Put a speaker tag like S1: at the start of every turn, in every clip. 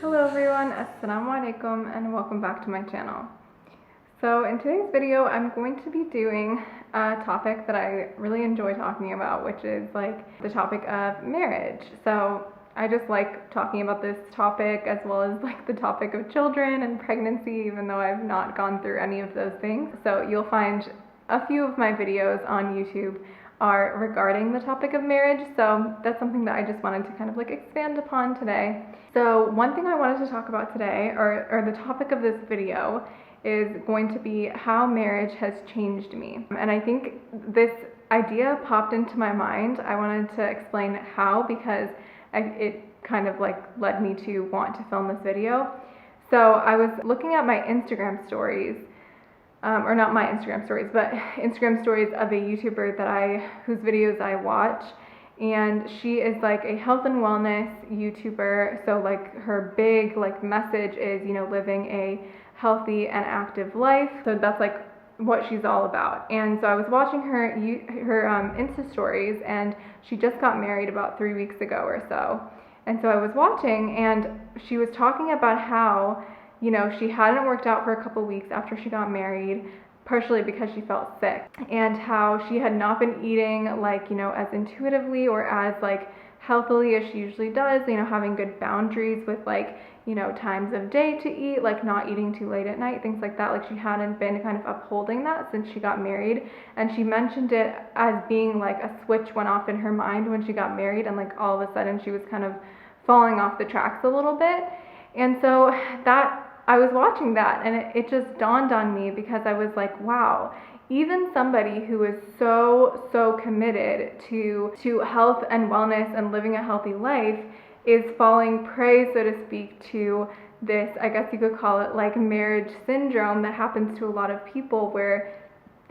S1: Hello everyone, Assalamu alaikum and welcome back to my channel. So in today's video I'm going to be doing a topic that I really enjoy talking about, which is like the topic of marriage. So I just like talking about this topic as well as like the topic of children and pregnancy, even though I've not gone through any of those things. So you'll find a few of my videos on YouTube are regarding the topic of marriage, so that's something that I just wanted to kind of like expand upon today. So one thing I wanted to talk about today, or the topic of this video, is going to be how marriage has changed me. And I think this idea popped into my mind. I wanted to explain how, because it kind of like led me to want to film this video. So I was looking at my Instagram stories, or not my Instagram stories, but Instagram stories of a YouTuber whose videos I watch, and she is like a health and wellness YouTuber. So like her big like message is, you know, living a healthy and active life. So that's like what she's all about. And so I was watching her Insta stories, and she just got married about 3 weeks ago or so. And so I was watching, and she was talking about how, you know, she hadn't worked out for a couple weeks after she got married, partially because she felt sick, and how she had not been eating like, you know, as intuitively or as like healthily as she usually does, you know, having good boundaries with like, you know, times of day to eat, like not eating too late at night, things like that. Like she hadn't been kind of upholding that since she got married. And she mentioned it as being like a switch went off in her mind when she got married, and like all of a sudden she was kind of falling off the tracks a little bit. And so that I was watching that, and it just dawned on me, because I was like, wow, even somebody who is so committed to health and wellness and living a healthy life is falling prey, so to speak, to this, I guess you could call it like marriage syndrome that happens to a lot of people, where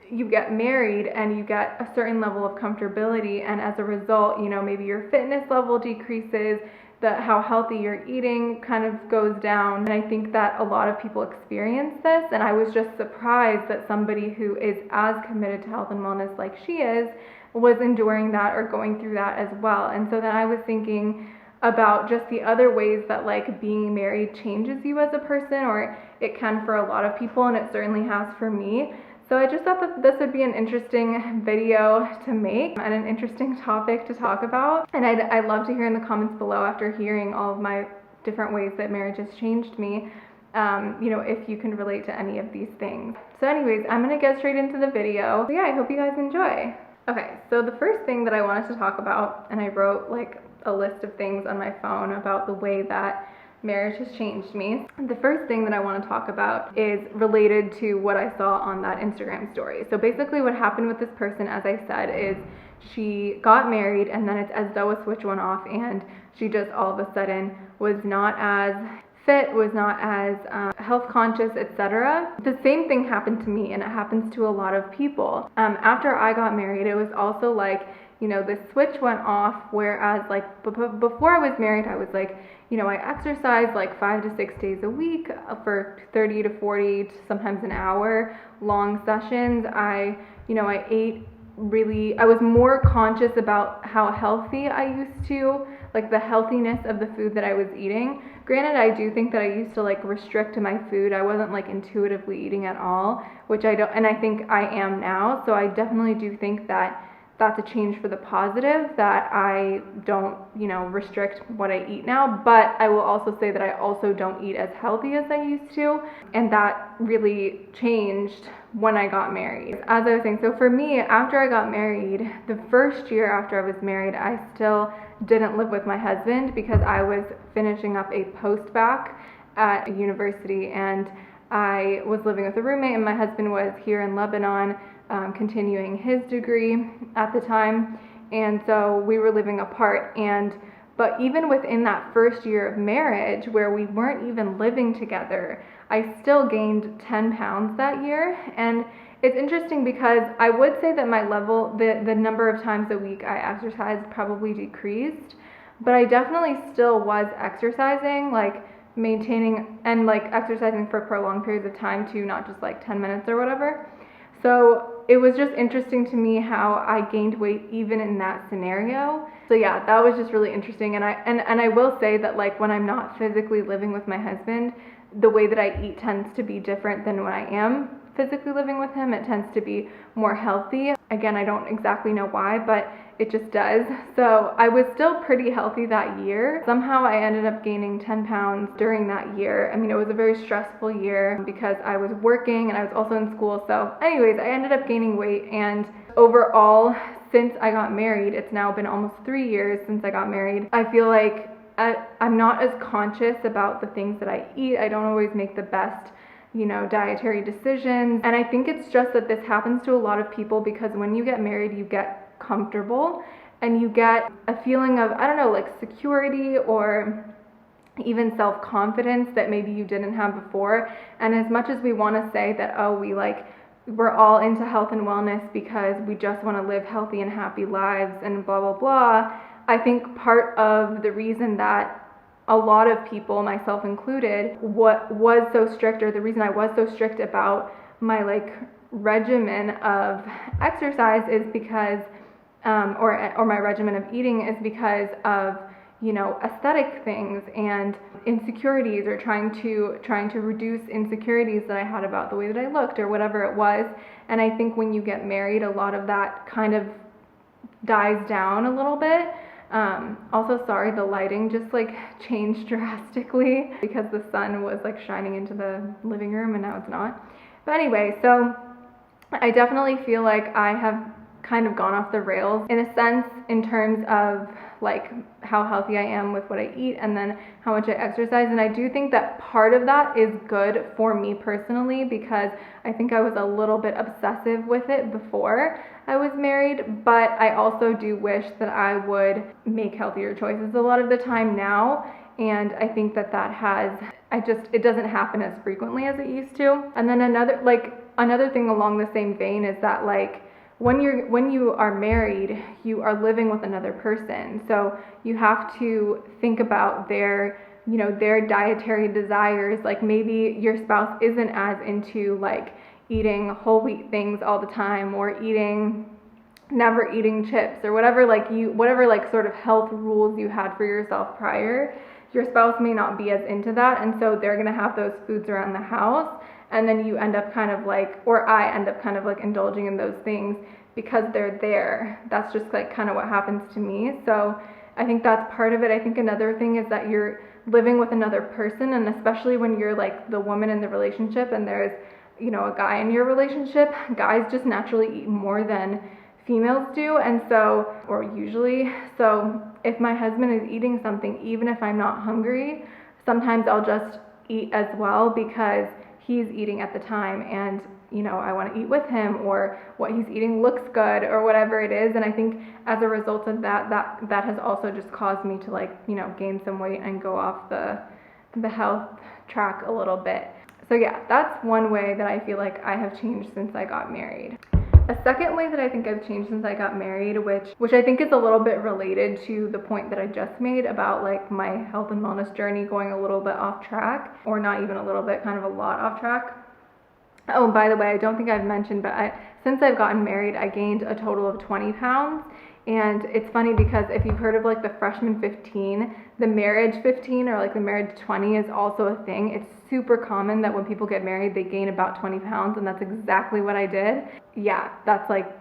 S1: you get married and you get a certain level of comfortability, and as a result, you know, maybe your fitness level decreases, how healthy you're eating kind of goes down. And I think that a lot of people experience this, and I was just surprised that somebody who is as committed to health and wellness like she is was enduring that or going through that as well. And so then I was thinking about just the other ways that like being married changes you as a person, or it can for a lot of people, and it certainly has for me. So I just thought that this would be an interesting video to make and an interesting topic to talk about. And I'd love to hear in the comments below, after hearing all of my different ways that marriage has changed me, you know, if you can relate to any of these things. So anyways, I'm gonna get straight into the video. So yeah, I hope you guys enjoy. Okay, so the first thing that I wanted to talk about, and I wrote like a list of things on my phone about the way that marriage has changed me. The first thing that I want to talk about is related to what I saw on that Instagram story. So basically what happened with this person, as I said, is she got married, and then it's as though a switch went off, and she just all of a sudden was not as fit, was not as health conscious, etc. The same thing happened to me, and it happens to a lot of people. After I got married, it was also like, you know, the switch went off, whereas like before I was married, I was like, you know, I exercised like 5 to 6 days a week for 30 to 40 to sometimes an hour long sessions. I ate really, I was more conscious about how healthy I used to, like the healthiness of the food that I was eating. Granted, I do think that I used to like restrict my food. I wasn't like intuitively eating at all, which I don't, and I think I am now. So I definitely do think that that's a change for the positive, that I don't, you know, restrict what I eat now. But I will also say that I also don't eat as healthy as I used to, and that really changed when I got married. As I was saying, so for me, after I got married, the first year after I was married, I still didn't live with my husband, because I was finishing up a post-bac at a university, and I was living with a roommate, and my husband was here in Lebanon continuing his degree at the time, and so we were living apart. But even within that first year of marriage, where we weren't even living together, I still gained 10 pounds that year. And it's interesting, because I would say that my level, the number of times a week I exercised probably decreased, but I definitely still was exercising, like maintaining and like exercising for prolonged periods of time too, not just like 10 minutes or whatever. So it was just interesting to me how I gained weight even in that scenario. So yeah, that was just really interesting. And I will say that like when I'm not physically living with my husband, the way that I eat tends to be different than when I am physically living with him. It tends to be more healthy. Again, I don't exactly know why, but it just does. So I was still pretty healthy that year. Somehow I ended up gaining 10 pounds during that year. I mean, it was a very stressful year because I was working and I was also in school. So anyways, I ended up gaining weight, and overall, since I got married, it's now been almost 3 years since I got married, I feel like I'm not as conscious about the things that I eat. I don't always make the best dietary decisions. And I think it's just that this happens to a lot of people because when you get married, you get comfortable and you get a feeling of, I don't know, like security or even self-confidence that maybe you didn't have before. And as much as we want to say that, oh, we're all into health and wellness because we just want to live healthy and happy lives and blah, blah, blah, I think part of the reason that a lot of people, myself included, was so strict, or the reason I was so strict about my like regimen of exercise is because, or my regimen of eating is because of aesthetic things and insecurities, or trying to reduce insecurities that I had about the way that I looked or whatever it was. And I think when you get married, a lot of that kind of dies down a little bit. Also, sorry, the lighting just like changed drastically because the sun was like shining into the living room and now it's not. But anyway, so I definitely feel like I have kind of gone off the rails in a sense in terms of like how healthy I am with what I eat and then how much I exercise. And I do think that part of that is good for me personally because I think I was a little bit obsessive with it before I was married, but I also do wish that I would make healthier choices a lot of the time now. And I think that it doesn't happen as frequently as it used to. And then another thing along the same vein is that like when you are married, you are living with another person. So you have to think about their dietary desires. Like maybe your spouse isn't as into like eating whole wheat things all the time, or never eating chips, or whatever sort of health rules you had for yourself prior. Your spouse may not be as into that, and so they're gonna have those foods around the house, and then you end up kind of like, or I end up kind of like indulging in those things because they're there. That's just like kind of what happens to me. So I think that's part of it. I think another thing is that you're living with another person, and especially when you're like the woman in the relationship and there's a guy in your relationship, guys just naturally eat more than females do, and so, or usually. So if my husband is eating something, even if I'm not hungry, sometimes I'll just eat as well because he's eating at the time, and I want to eat with him, or what he's eating looks good, or whatever it is. And I think as a result of that has also just caused me to like gain some weight and go off the health track a little bit. So yeah, that's one way that I feel like I have changed since I got married. A second way that I think I've changed since I got married, which I think is a little bit related to the point that I just made about like my health and wellness journey going a little bit off track, or not even a little bit, kind of a lot off track. Oh, by the way, I don't think I've mentioned, but since I've gotten married, I gained a total of 20 pounds. And it's funny because if you've heard of like the freshman 15, the marriage 15 or like the marriage 20 is also a thing. It's super common that when people get married, they gain about 20 pounds, and that's exactly what I did. Yeah, that's like,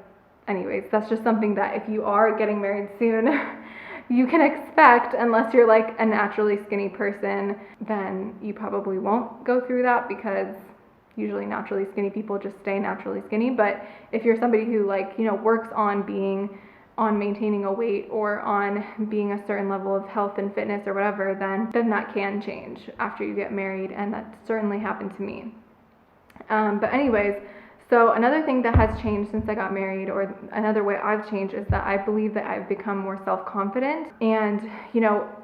S1: anyways, that's just something that if you are getting married soon, you can expect, unless you're like a naturally skinny person, then you probably won't go through that because usually naturally skinny people just stay naturally skinny. But if you're somebody who like, works on maintaining a weight or on being a certain level of health and fitness or whatever, then that can change after you get married, and that certainly happened to me. But anyways, so another thing that has changed since I got married, or another way I've changed, is that I believe that I've become more self-confident. And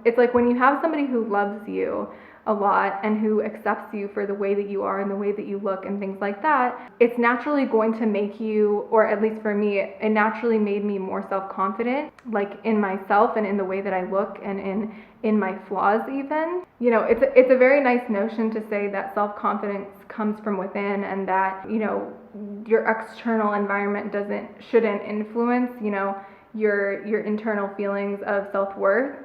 S1: it's like when you have somebody who loves you a lot and who accepts you for the way that you are and the way that you look and things like that, it's naturally going to make you, or at least for me, it naturally made me more self-confident, like in myself and in the way that I look and in my flaws even. It's a very nice notion to say that self-confidence comes from within, and that, your external environment shouldn't influence, you know, your internal feelings of self-worth.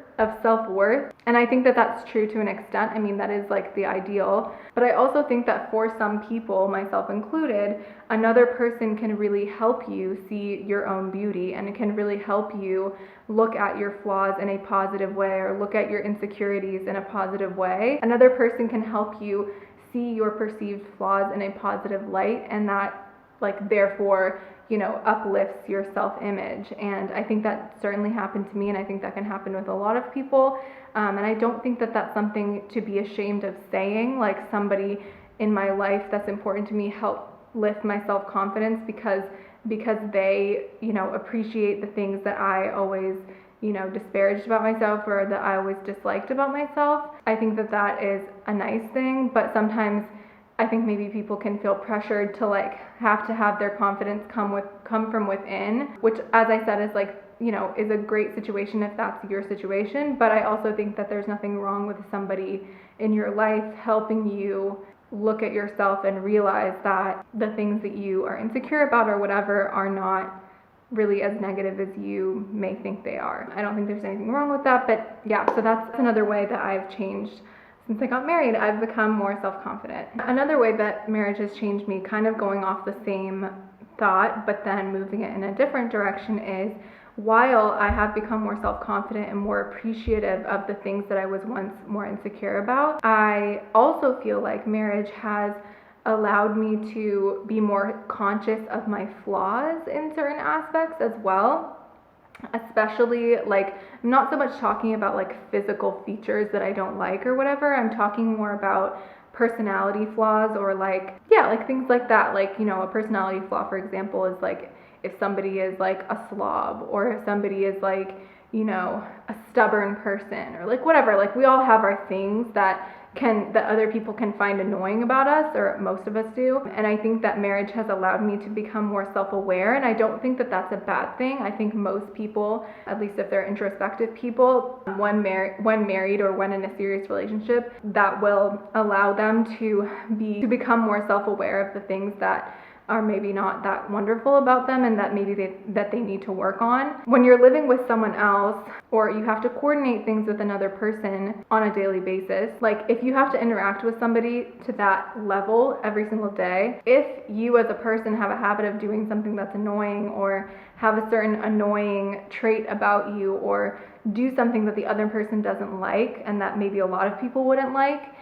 S1: And I think that that's true to an extent. I mean, that is like the ideal. But I also think that for some people, myself included, another person can really help you see your own beauty, and it can really help you look at your flaws in a positive way, or look at your insecurities in a positive way. Another person can help you see your perceived flaws in a positive light, and that, like, therefore, you know, uplifts your self-image. And I think that certainly happened to me, and I think that can happen with a lot of people. And I don't think that that's something to be ashamed of saying, like, somebody in my life that's important to me help lift my self-confidence because they, you know, appreciate the things that I always, you know, disparaged about myself, or that I always disliked about myself. I think that that is a nice thing, but sometimes I think maybe people can feel pressured to, like, have to have their confidence come from within, which, as I said, is, like, you know, is a great situation if that's your situation. But I also think that there's nothing wrong with somebody in your life helping you look at yourself and realize that the things that you are insecure about or whatever are not really as negative as you may think they are. I don't think there's anything wrong with that, but yeah, so that's another way that I've changed. Since I got married, I've become more self-confident. Another way that marriage has changed me, kind of going off the same thought, but then moving it in a different direction, is while I have become more self-confident and more appreciative of the things that I was once more insecure about, I also feel like marriage has allowed me to be more conscious of my flaws in certain aspects as well. Especially, like, I'm not so much talking about like physical features that I don't like or whatever. I'm talking more about personality flaws, or like, yeah, like things like that. Like, you know, a personality flaw, for example, is like if somebody is like a slob, or if somebody is like, you know, a stubborn person, or like whatever. Like, we all have our things that other people can find annoying about us, or most of us do. And I think that marriage has allowed me to become more self-aware, and I don't think that that's a bad thing. I think most people, at least if they're introspective people, when married or when in a serious relationship, that will allow them to become more self-aware of the things that are maybe not that wonderful about them, and that maybe they need to work on. When you're living with someone else, or you have to coordinate things with another person on a daily basis, like if you have to interact with somebody to that level every single day, if you as a person have a habit of doing something that's annoying, or have a certain annoying trait about you, or do something that the other person doesn't like and that maybe a lot of people wouldn't like,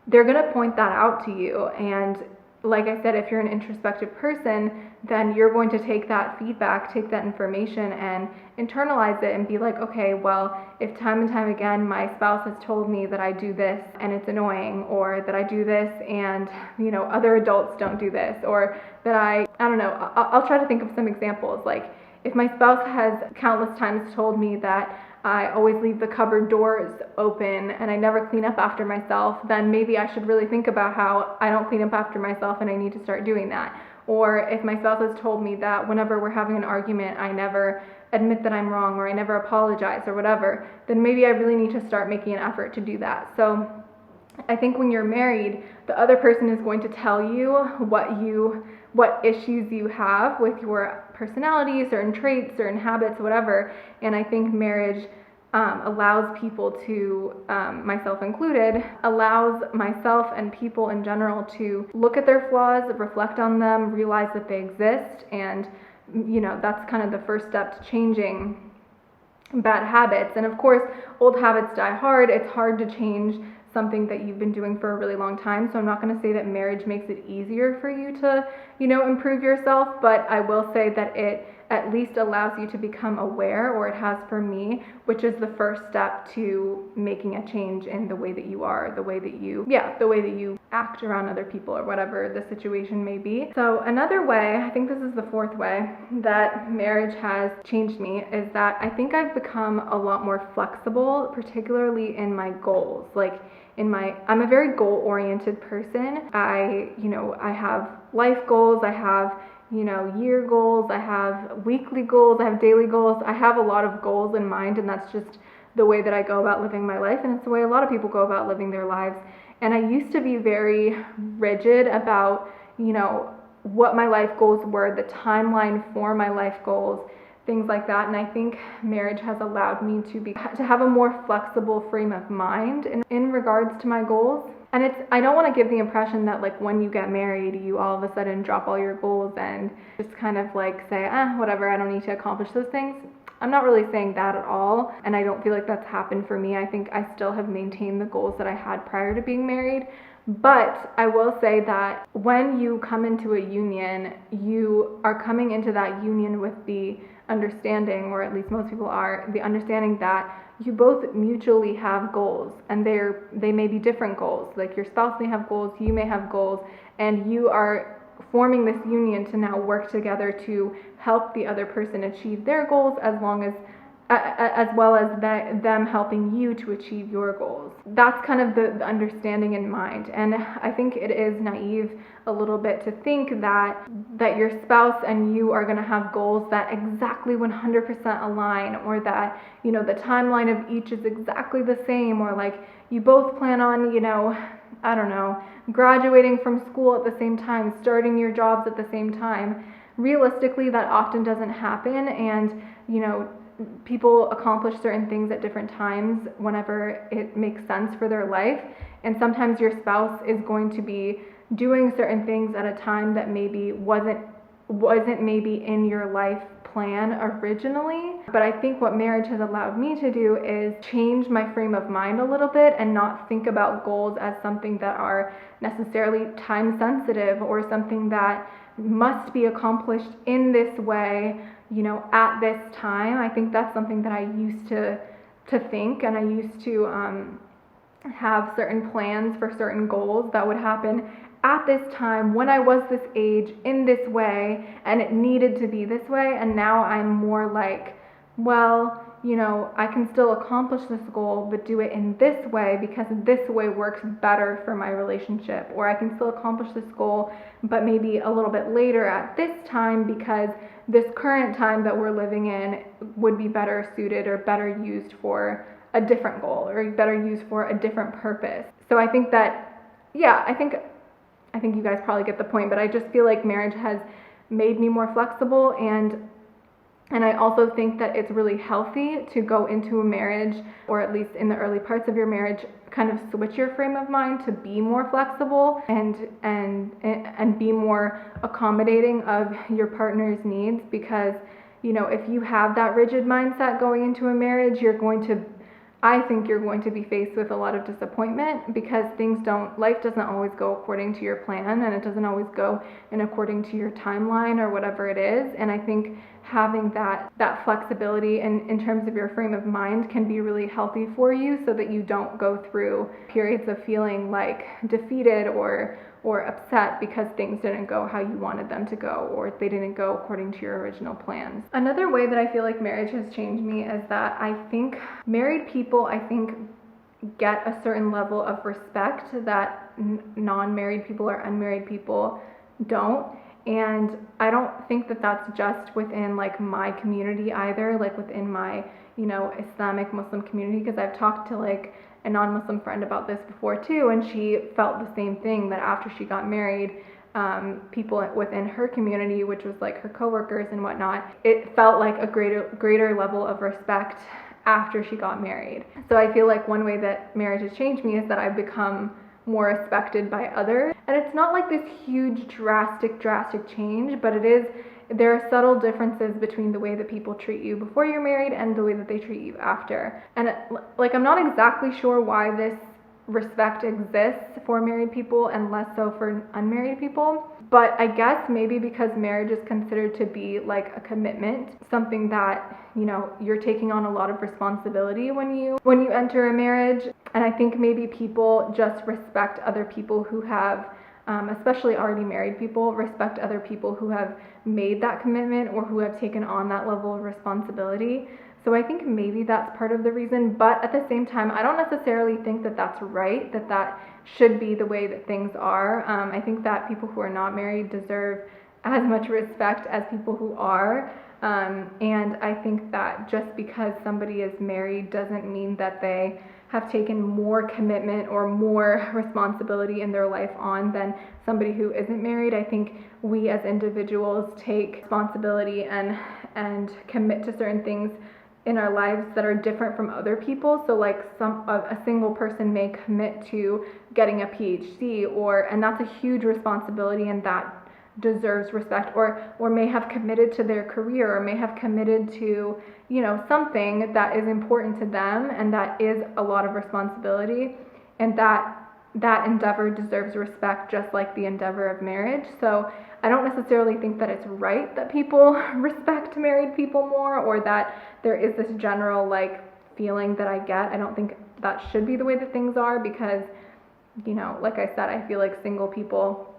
S1: they're gonna point that out to you. And like I said, if you're an introspective person, then you're going to take that feedback, take that information, and internalize it and be like, okay, well, if time and time again my spouse has told me that I do this and it's annoying, or that I do this and, you know, other adults don't do this, or that I don't know, I'll try to think of some examples. Like, if my spouse has countless times told me that I always leave the cupboard doors open and I never clean up after myself, then maybe I should really think about how I don't clean up after myself, and I need to start doing that. Or if my spouse has told me that whenever we're having an argument, I never admit that I'm wrong, or I never apologize, or whatever, then maybe I really need to start making an effort to do that. So I think when you're married, the other person is going to tell you what issues you have with your personality, certain traits, certain habits, whatever. And I think marriage allows people to, myself included, allows myself and people in general to look at their flaws, reflect on them, realize that they exist. And, you know, that's kind of the first step to changing bad habits. And of course, old habits die hard. It's hard to change something that you've been doing for a really long time. So I'm not going to say that marriage makes it easier for you to, you know, improve yourself, but I will say that it at least allows you to become aware, or it has for me, which is the first step to making a change in the way that you are, the way that you act around other people, or whatever the situation may be. So another way, I think this is the fourth way that marriage has changed me, is that I think I've become a lot more flexible, particularly in my goals. Like, I'm a very goal-oriented person. I have life goals, I have, you know, year goals, I have weekly goals, I have daily goals. I have a lot of goals in mind, and that's just the way that I go about living my life, and it's the way a lot of people go about living their lives. And I used to be very rigid about, you know, what my life goals were, the timeline for my life goals, things like that. And I think marriage has allowed me to have a more flexible frame of mind in regards to my goals. And I don't want to give the impression that like when you get married, you all of a sudden drop all your goals and just kind of like say, whatever, I don't need to accomplish those things. I'm not really saying that at all, and I don't feel like that's happened for me. I think I still have maintained the goals that I had prior to being married. But I will say that when you come into a union, you are coming into that union with the understanding, or at least most people are, the understanding that you both mutually have goals, and they may be different goals. Like your spouse may have goals, you may have goals, and you are forming this union to now work together to help the other person achieve their goals, as well as them helping you to achieve your goals. That's kind of the understanding in mind. And I think it is naive a little bit to think that your spouse and you are going to have goals that exactly 100% align, or that, you know, the timeline of each is exactly the same, or like you both plan on, you know, I don't know, graduating from school at the same time, starting your jobs at the same time. Realistically, that often doesn't happen, and, you know, people accomplish certain things at different times whenever it makes sense for their life. And sometimes your spouse is going to be doing certain things at a time that maybe wasn't maybe in your life plan originally. But I think what marriage has allowed me to do is change my frame of mind a little bit and not think about goals as something that are necessarily time sensitive or something that must be accomplished in this way, you know, at this time. I think that's something that I used to think, and I used to have certain plans for certain goals that would happen at this time, when I was this age, in this way, and it needed to be this way. And now I'm more like, well, you know, I can still accomplish this goal, but do it in this way because this way works better for my relationship. Or I can still accomplish this goal, but maybe a little bit later at this time, because this current time that we're living in would be better suited or better used for a different goal, or better used for a different purpose. So I think that, yeah, I think you guys probably get the point, but I just feel like marriage has made me more flexible, and I also think that it's really healthy to go into a marriage, or at least in the early parts of your marriage, kind of switch your frame of mind to be more flexible and be more accommodating of your partner's needs. Because, you know, if you have that rigid mindset going into a marriage, I think you're going to be faced with a lot of disappointment, because life doesn't always go according to your plan, and it doesn't always go according to your timeline or whatever it is. And I think having that flexibility in terms of your frame of mind can be really healthy for you, so that you don't go through periods of feeling like defeated or upset because things didn't go how you wanted them to go, or they didn't go according to your original plans. Another way that I feel like marriage has changed me is that I think married people, get a certain level of respect that non-married people or unmarried people don't. And I don't think that that's just within like my community either, like within my, you know, Islamic Muslim community, because I've talked to like a non-Muslim friend about this before too, and she felt the same thing, that after she got married, people within her community, which was like her coworkers and whatnot, it felt like a greater level of respect after she got married. So I feel like one way that marriage has changed me is that I've become more respected by others. And it's not like this huge drastic change, but there are subtle differences between the way that people treat you before you're married and the way that they treat you after. And I'm not exactly sure why this respect exists for married people and less so for unmarried people, but I guess maybe because marriage is considered to be like a commitment, something that, you know, you're taking on a lot of responsibility when you enter a marriage. And I think maybe people just respect other people who have, especially already married people, respect other people who have made that commitment or who have taken on that level of responsibility. So I think maybe that's part of the reason, but at the same time, I don't necessarily think that that's right, that should be the way that things are. I think that people who are not married deserve as much respect as people who are. And I think that just because somebody is married doesn't mean that they have taken more commitment or more responsibility in their life on than somebody who isn't married. I think we as individuals take responsibility and commit to certain things in our lives that are different from other people. So like a single person may commit to getting a PhD, and that's a huge responsibility, and that deserves respect, or may have committed to their career, or may have committed to, you know, something that is important to them, and that is a lot of responsibility, and that endeavor deserves respect just like the endeavor of marriage. So I don't necessarily think that it's right that people respect married people more, or that there is this general like feeling that I get. I don't think that should be the way that things are, because, you know, like I said, I feel like single people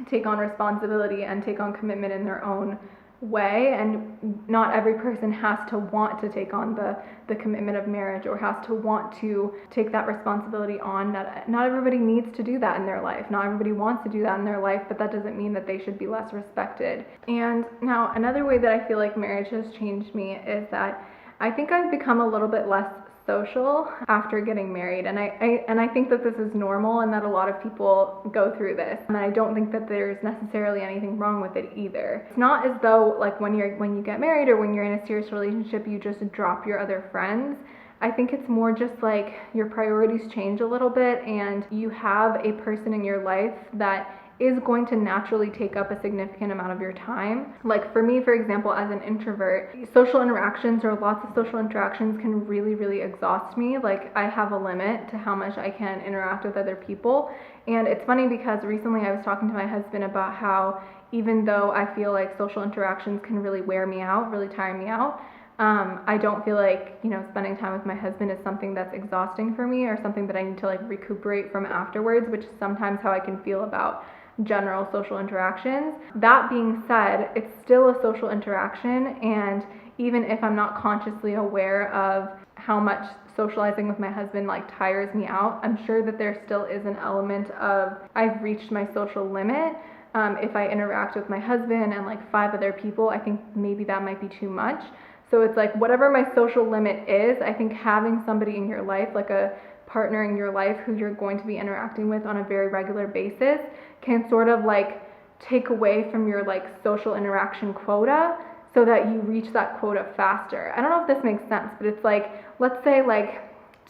S1: take on responsibility and take on commitment in their own way, and not every person has to want to take on the commitment of marriage, or has to want to take that responsibility on. Not everybody needs to do that in their life. Not everybody wants to do that in their life, but that doesn't mean that they should be less respected. And now another way that I feel like marriage has changed me is that I think I've become a little bit less social after getting married, and I think that this is normal, and that a lot of people go through this, and I don't think that there's necessarily anything wrong with it either. It's not as though like when you get married or when you're in a serious relationship you just drop your other friends. I think it's more just like your priorities change a little bit, and you have a person in your life that is going to naturally take up a significant amount of your time. Like for me, for example, as an introvert, social interactions, or lots of social interactions, can really, really exhaust me. Like I have a limit to how much I can interact with other people. And it's funny because recently I was talking to my husband about how even though I feel like social interactions can really wear me out, really tire me out, I don't feel like, you know, spending time with my husband is something that's exhausting for me, or something that I need to like recuperate from afterwards, which is sometimes how I can feel about general social interactions. That being said, it's still a social interaction, and even if I'm not consciously aware of how much socializing with my husband like tires me out, I'm sure that there still is an element of I've reached my social limit. If I interact with my husband and like 5 other people, I think maybe that might be too much. So it's like whatever my social limit is, I think having somebody in your life, like a partner in your life who you're going to be interacting with on a very regular basis, can sort of like take away from your like social interaction quota, so that you reach that quota faster. I don't know if this makes sense, but it's like, let's say, like,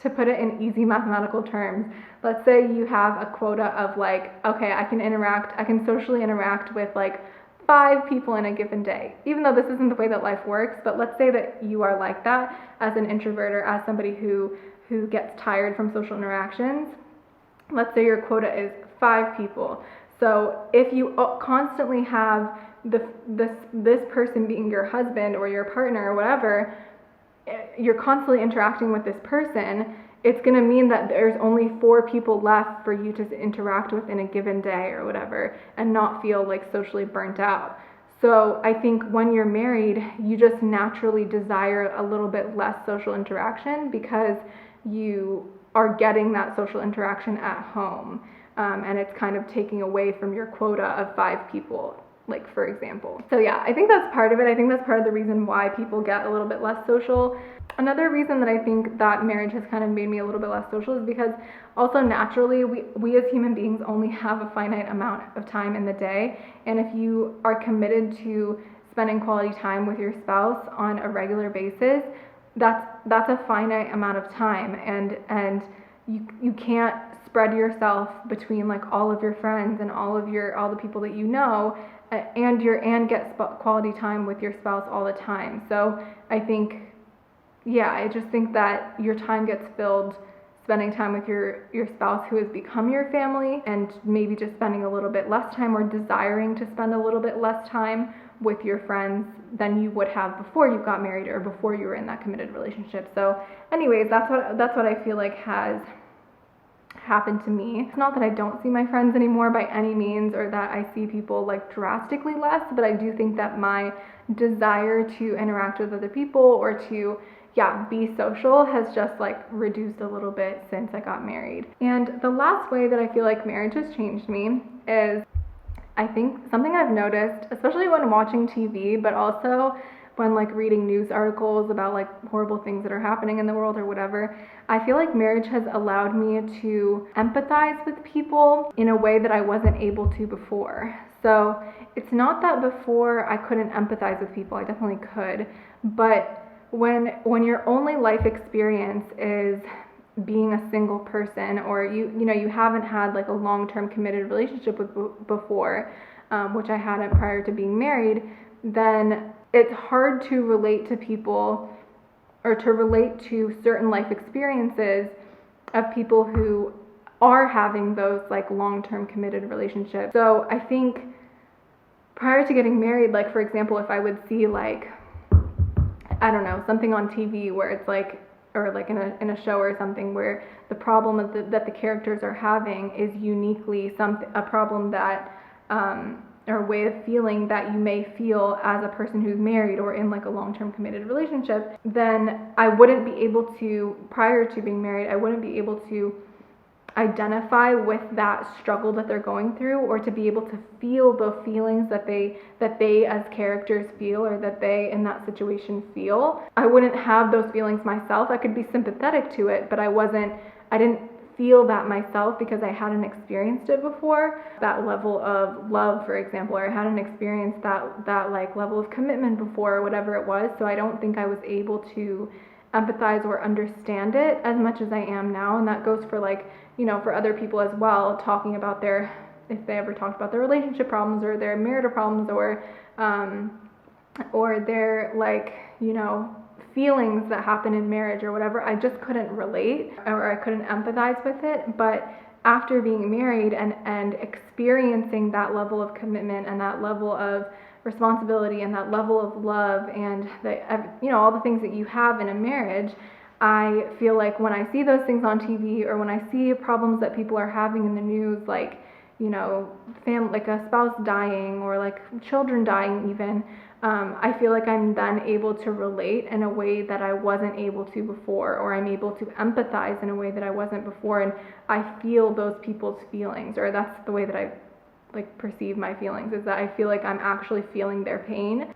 S1: to put it in easy mathematical terms, let's say you have a quota of like, okay, I can socially interact with like 5 people in a given day, even though this isn't the way that life works. But let's say that you are like that as an introvert, or as somebody who gets tired from social interactions. Let's say your quota is 5 people. So if you constantly have this person being your husband or your partner or whatever, you're constantly interacting with this person, it's going to mean that there's only 4 people left for you to interact with in a given day or whatever, and not feel like socially burnt out. So I think when you're married, you just naturally desire a little bit less social interaction, because you are getting that social interaction at home, and it's kind of taking away from your quota of 5 people, like, for example. So yeah, I think that's part of it. I think that's part of the reason why people get a little bit less social. Another reason that I think that marriage has kind of made me a little bit less social is because also naturally we as human beings only have a finite amount of time in the day, and if you are committed to spending quality time with your spouse on a regular basis, that's a finite amount of time, and you can't spread yourself between like all of your friends and all the people that you know, and get quality time with your spouse all the time. So I just think that your time gets filled spending time with your spouse who has become your family, and maybe just spending a little bit less time, or desiring to spend a little bit less time with your friends than you would have before you got married, or before you were in that committed relationship. So anyways, that's what I feel like has happened to me. It's not that I don't see my friends anymore by any means, or that I see people like drastically less, but I do think that my desire to interact with other people, or to be social, has just like reduced a little bit since I got married. And the last way that I feel like marriage has changed me is, I think, something I've noticed, especially when watching TV, but also when like reading news articles about like horrible things that are happening in the world or whatever, I feel like marriage has allowed me to empathize with people in a way that I wasn't able to before. So it's not that before I couldn't empathize with people, I definitely could, but when your only life experience is being a single person, or you haven't had like a long-term committed relationship with before, which I hadn't prior to being married, then it's hard to relate to people or to relate to certain life experiences of people who are having those like long-term committed relationships. So I think prior to getting married, like for example, if I would see like, I don't know, something on TV where it's like, or like in a show or something where the problem that the characters are having is uniquely a problem that or a way of feeling that you may feel as a person who's married or in like a long-term committed relationship, then I wouldn't be able to, prior to being married, I wouldn't be able to identify with that struggle that they're going through, or to be able to feel the feelings that they as characters feel, or that they in that situation feel. I wouldn't have those feelings myself. I could be sympathetic to it, but I didn't feel that myself because I hadn't experienced it before. That level of love, for example, or I hadn't experienced that like level of commitment before, or whatever it was. So I don't think I was able to empathize or understand it as much as I am now. And that goes for like, for other people as well, talking about if they ever talked about their relationship problems or their marital problems, or their like, feelings that happen in marriage or whatever. I just couldn't relate, or I couldn't empathize with it. But after being married and experiencing that level of commitment and that level of responsibility and that level of love and all the things that you have in a marriage, I feel like when I see those things on TV, or when I see problems that people are having in the news, like like a spouse dying, or like children dying even, I feel like I'm then able to relate in a way that I wasn't able to before, or I'm able to empathize in a way that I wasn't before, and I feel those people's feelings, or that's the way that I like perceive my feelings, is that I feel like I'm actually feeling their pain.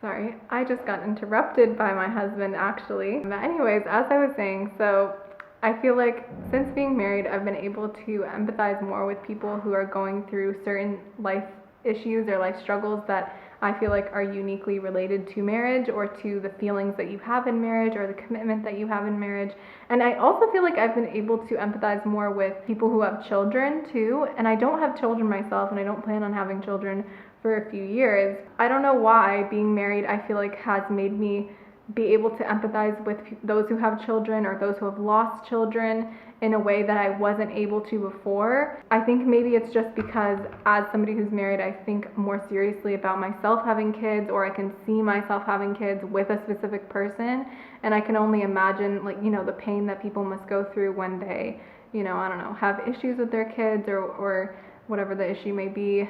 S1: Sorry, I just got interrupted by my husband actually. But anyways, as I was saying, so I feel like since being married, I've been able to empathize more with people who are going through certain life issues or life struggles that I feel like are uniquely related to marriage, or to the feelings that you have in marriage, or the commitment that you have in marriage. And I also feel like I've been able to empathize more with people who have children too. And I don't have children myself, and I don't plan on having children for a few years. I don't know why being married, I feel like, has made me be able to empathize with those who have children, or those who have lost children, in a way that I wasn't able to before. I think maybe it's just because as somebody who's married, I think more seriously about myself having kids, or I can see myself having kids with a specific person, and I can only imagine like, the pain that people must go through when they, I don't know, have issues with their kids, or whatever the issue may be,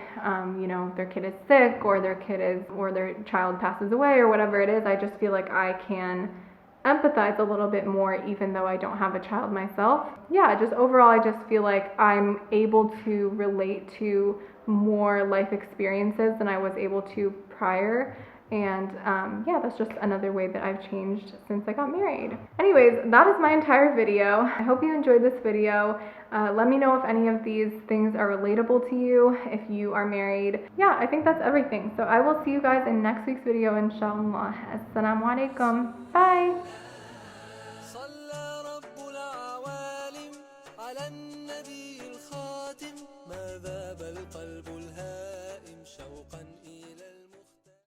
S1: their kid is sick, or their child passes away, or whatever it is. I just feel like I can empathize a little bit more, even though I don't have a child myself. Yeah, just overall, I just feel like I'm able to relate to more life experiences than I was able to prior. And yeah, that's just another way that I've changed since I got married. Anyways, that is my entire video. I hope you enjoyed this video. Let me know if any of these things are relatable to you if you are married. Yeah, I think that's everything. So I will see you guys in next week's video, inshallah. Assalamu alaikum. Bye.